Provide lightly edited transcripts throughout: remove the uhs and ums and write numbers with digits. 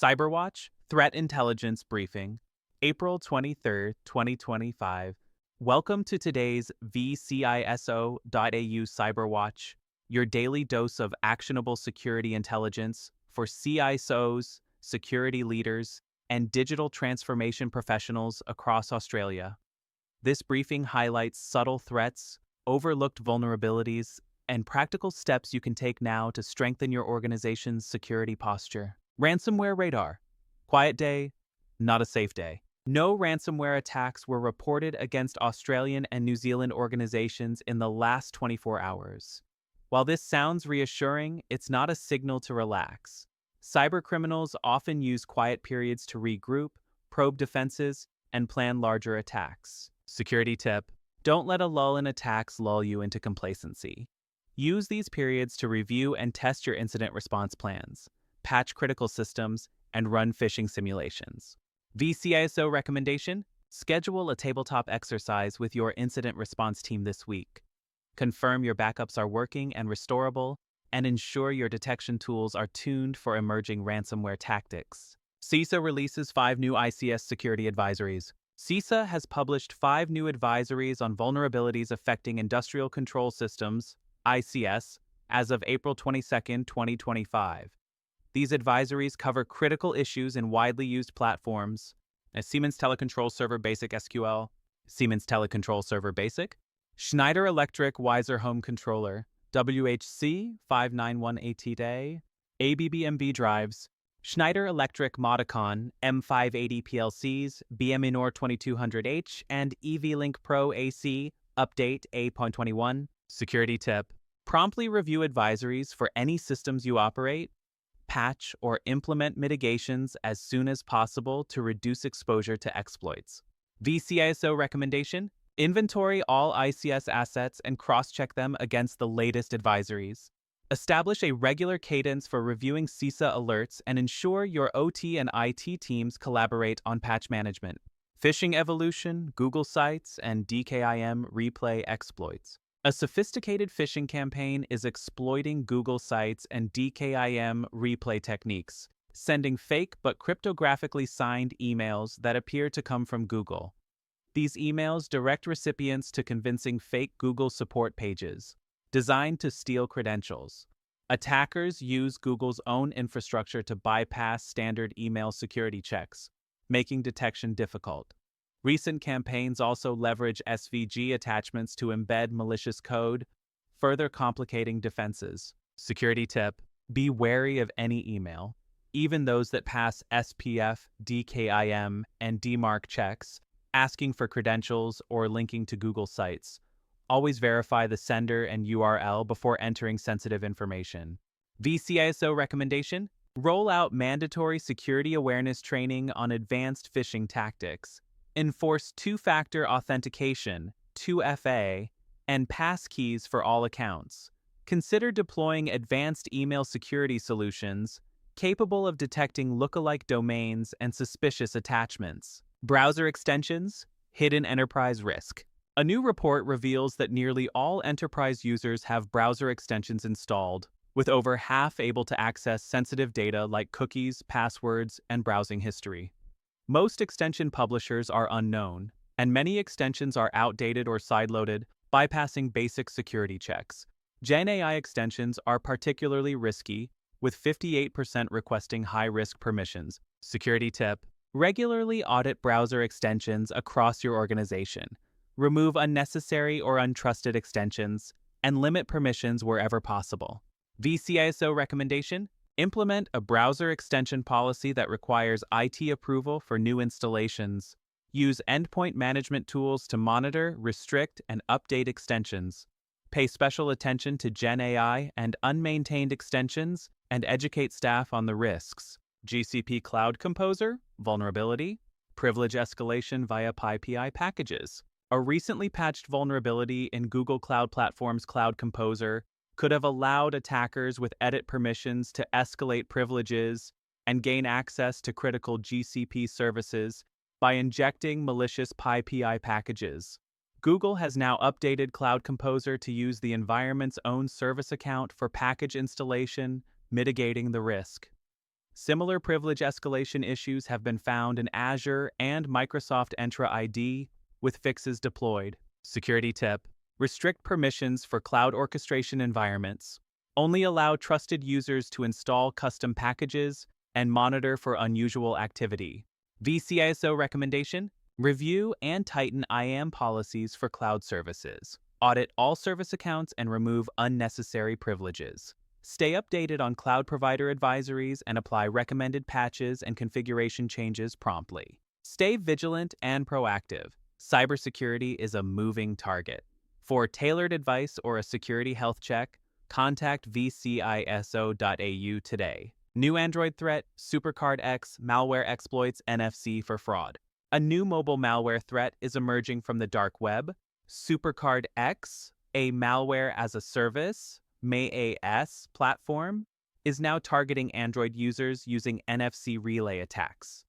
Cyberwatch Threat Intelligence Briefing, April 23, 2025. Welcome to today's VCISO.au Cyberwatch, your daily dose of actionable security intelligence for CISOs, security leaders, and digital transformation professionals across Australia. This briefing highlights subtle threats, overlooked vulnerabilities, and practical steps you can take now to strengthen your organization's security posture. Ransomware radar. Quiet day, not a safe day. No ransomware attacks were reported against Australian and New Zealand organizations in the last 24 hours. While this sounds reassuring, it's not a signal to relax. Cybercriminals often use quiet periods to regroup, probe defenses, and plan larger attacks. Security tip: don't let a lull in attacks lull you into complacency. Use these periods to review and test your incident response plans, patch critical systems, and run phishing simulations. VCISO recommendation: schedule a tabletop exercise with your incident response team this week. Confirm your backups are working and restorable, and ensure your detection tools are tuned for emerging ransomware tactics. CISO releases 5 new ICS security advisories. CISA has published 5 new advisories on vulnerabilities affecting industrial control systems, ICS, as of April 22, 2025. These advisories cover critical issues in widely used platforms as Siemens Telecontrol Server Basic SQL, Siemens Telecontrol Server Basic, Schneider Electric Weiser Home Controller, WHC 591AT-Day, ABBMB drives, Schneider Electric Modicon M580 PLCs, BMINOR 2200H, and EV-Link Pro AC Update 8.21. Security tip: promptly review advisories for any systems you operate, patch or implement mitigations as soon as possible to reduce exposure to exploits. VCISO recommendation: inventory all ICS assets and cross-check them against the latest advisories. Establish a regular cadence for reviewing CISA alerts and ensure your OT and IT teams collaborate on patch management. Phishing evolution, Google Sites, and DKIM replay exploits. A sophisticated phishing campaign is exploiting Google Sites and DKIM replay techniques, sending fake but cryptographically signed emails that appear to come from Google. These emails direct recipients to convincing fake Google support pages, designed to steal credentials. Attackers use Google's own infrastructure to bypass standard email security checks, making detection difficult. Recent campaigns also leverage SVG attachments to embed malicious code, further complicating defenses. Security tip: be wary of any email, even those that pass SPF, DKIM, and DMARC checks, asking for credentials or linking to Google Sites. Always verify the sender and URL before entering sensitive information. VCISO recommendation: roll out mandatory security awareness training on advanced phishing tactics. Enforce two-factor authentication, 2FA, and passkeys for all accounts. Consider deploying advanced email security solutions capable of detecting lookalike domains and suspicious attachments. Browser extensions: hidden enterprise risk. A new report reveals that nearly all enterprise users have browser extensions installed, with over half able to access sensitive data like cookies, passwords, and browsing history. Most extension publishers are unknown, and many extensions are outdated or sideloaded, bypassing basic security checks. GenAI extensions are particularly risky, with 58% requesting high-risk permissions. Security tip: regularly audit browser extensions across your organization. Remove unnecessary or untrusted extensions, and limit permissions wherever possible. VCISO recommendation: implement a browser extension policy that requires IT approval for new installations. Use endpoint management tools to monitor, restrict, and update extensions. Pay special attention to GenAI and unmaintained extensions, and educate staff on the risks. GCP Cloud Composer, vulnerability, privilege escalation via PyPI packages. A recently patched vulnerability in Google Cloud Platform's Cloud Composer could have allowed attackers with edit permissions to escalate privileges and gain access to critical GCP services by injecting malicious PyPI packages. Google has now updated Cloud Composer to use the environment's own service account for package installation, mitigating the risk. Similar privilege escalation issues have been found in Azure and Microsoft Entra ID with fixes deployed. Security tip: restrict permissions for cloud orchestration environments. Only allow trusted users to install custom packages and monitor for unusual activity. VCISO recommendation: review and tighten IAM policies for cloud services. Audit all service accounts and remove unnecessary privileges. Stay updated on cloud provider advisories and apply recommended patches and configuration changes promptly. Stay vigilant and proactive. Cybersecurity is a moving target. For tailored advice or a security health check, contact vCISO.au today. New Android threat: Supercard X, malware exploits NFC for fraud. A new mobile malware threat is emerging from the dark web. Supercard X, a malware as a service (MAAS) platform, is now targeting Android users using NFC relay attacks.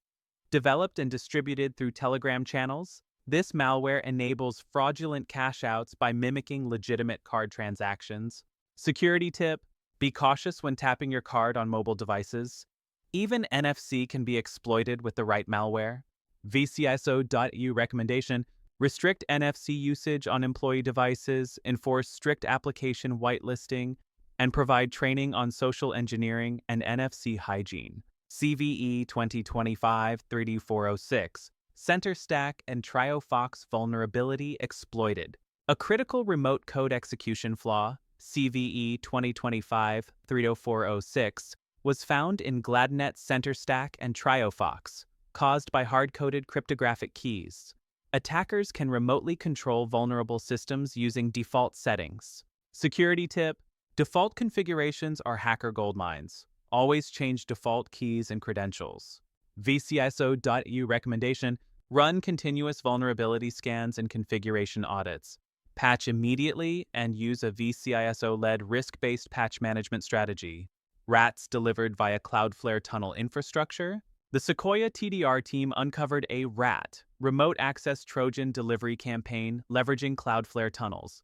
Developed and distributed through Telegram channels, this malware enables fraudulent cash-outs by mimicking legitimate card transactions. Security tip: be cautious when tapping your card on mobile devices. Even NFC can be exploited with the right malware. VCISO.au recommendation: restrict NFC usage on employee devices, enforce strict application whitelisting, and provide training on social engineering and NFC hygiene. CVE 2025-32406, Center Stack and TrioFox vulnerability exploited. A critical remote code execution flaw, CVE 2025-30406, was found in Gladnet Center Stack and TrioFox, caused by hard-coded cryptographic keys. Attackers can remotely control vulnerable systems using default settings. Security tip: default configurations are hacker goldmines. Always change default keys and credentials. VCISO.au recommendation: run continuous vulnerability scans and configuration audits. Patch immediately and use a VCISO-led risk-based patch management strategy. RATs delivered via Cloudflare tunnel infrastructure. The Sequoia TDR team uncovered a RAT, remote access Trojan delivery campaign leveraging Cloudflare tunnels.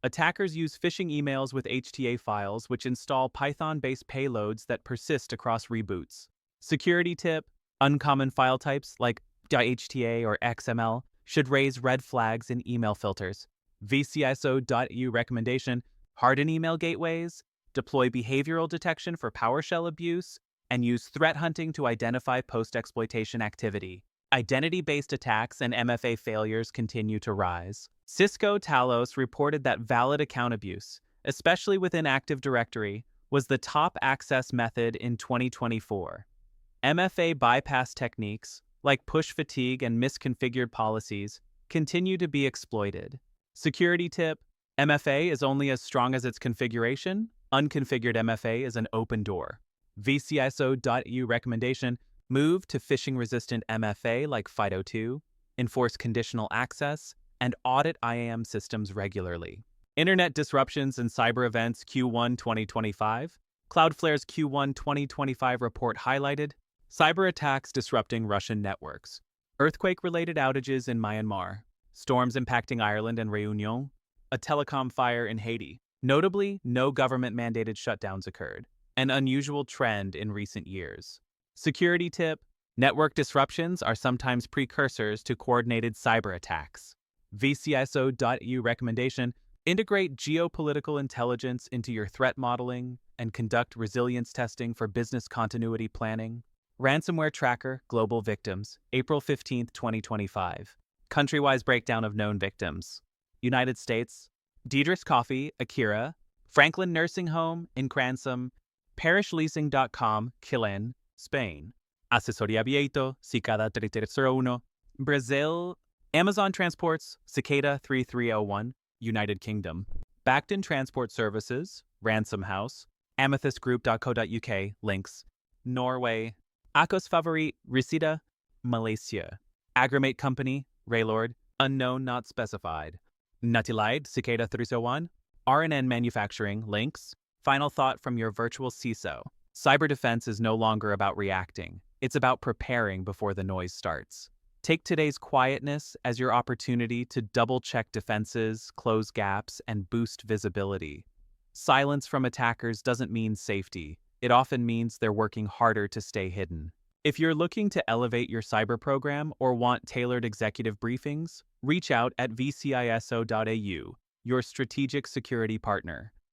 Attackers use phishing emails with HTA files which install Python-based payloads that persist across reboots. Security tip: uncommon file types like .hta or XML should raise red flags in email filters. VCISO.au recommendation: harden email gateways, deploy behavioral detection for PowerShell abuse, and use threat hunting to identify post-exploitation activity. Identity-based attacks and MFA failures continue to rise. Cisco Talos reported that valid account abuse, especially within Active Directory, was the top access method in 2024. MFA bypass techniques, like push fatigue and misconfigured policies, continue to be exploited. Security tip: MFA is only as strong as its configuration. Unconfigured MFA is an open door. VCISO.au recommendation: move to phishing-resistant MFA like FIDO2, enforce conditional access, and audit IAM systems regularly. Internet disruptions and cyber events Q1 2025. Cloudflare's Q1 2025 report highlighted cyber attacks disrupting Russian networks, earthquake-related outages in Myanmar, storms impacting Ireland and Réunion, a telecom fire in Haiti. Notably, no government-mandated shutdowns occurred, an unusual trend in recent years. Security tip: network disruptions are sometimes precursors to coordinated cyber attacks. VCISO.au recommendation: integrate geopolitical intelligence into your threat modeling and conduct resilience testing for business continuity planning. Ransomware Tracker Global Victims, April 15, 2025. Countrywise breakdown of known victims. United States: Diedrich's Coffee, Akira; Franklin Nursing Home, Incransum; ParishLeasing.com, Quilin, Spain; Asesoría Vieito, Cicada 3301, Brazil; Amazon Transports, Cicada 3301, United Kingdom; Bacton Transport Services, Ransom House; amethystgroup.co.uk, links; Norway; Akos Favorit, Risida, Malaysia; Agrimate Company, Raylord, unknown not specified; Nutilide, Cicada 301, RNN Manufacturing, links; final thought from your virtual CISO. Cyber defense is no longer about reacting. It's about preparing before the noise starts. Take today's quietness as your opportunity to double-check defenses, close gaps, and boost visibility. Silence from attackers doesn't mean safety. it often means they're working harder to stay hidden. If you're looking to elevate your cyber program or want tailored executive briefings, reach out at vCISO.au, your strategic security partner.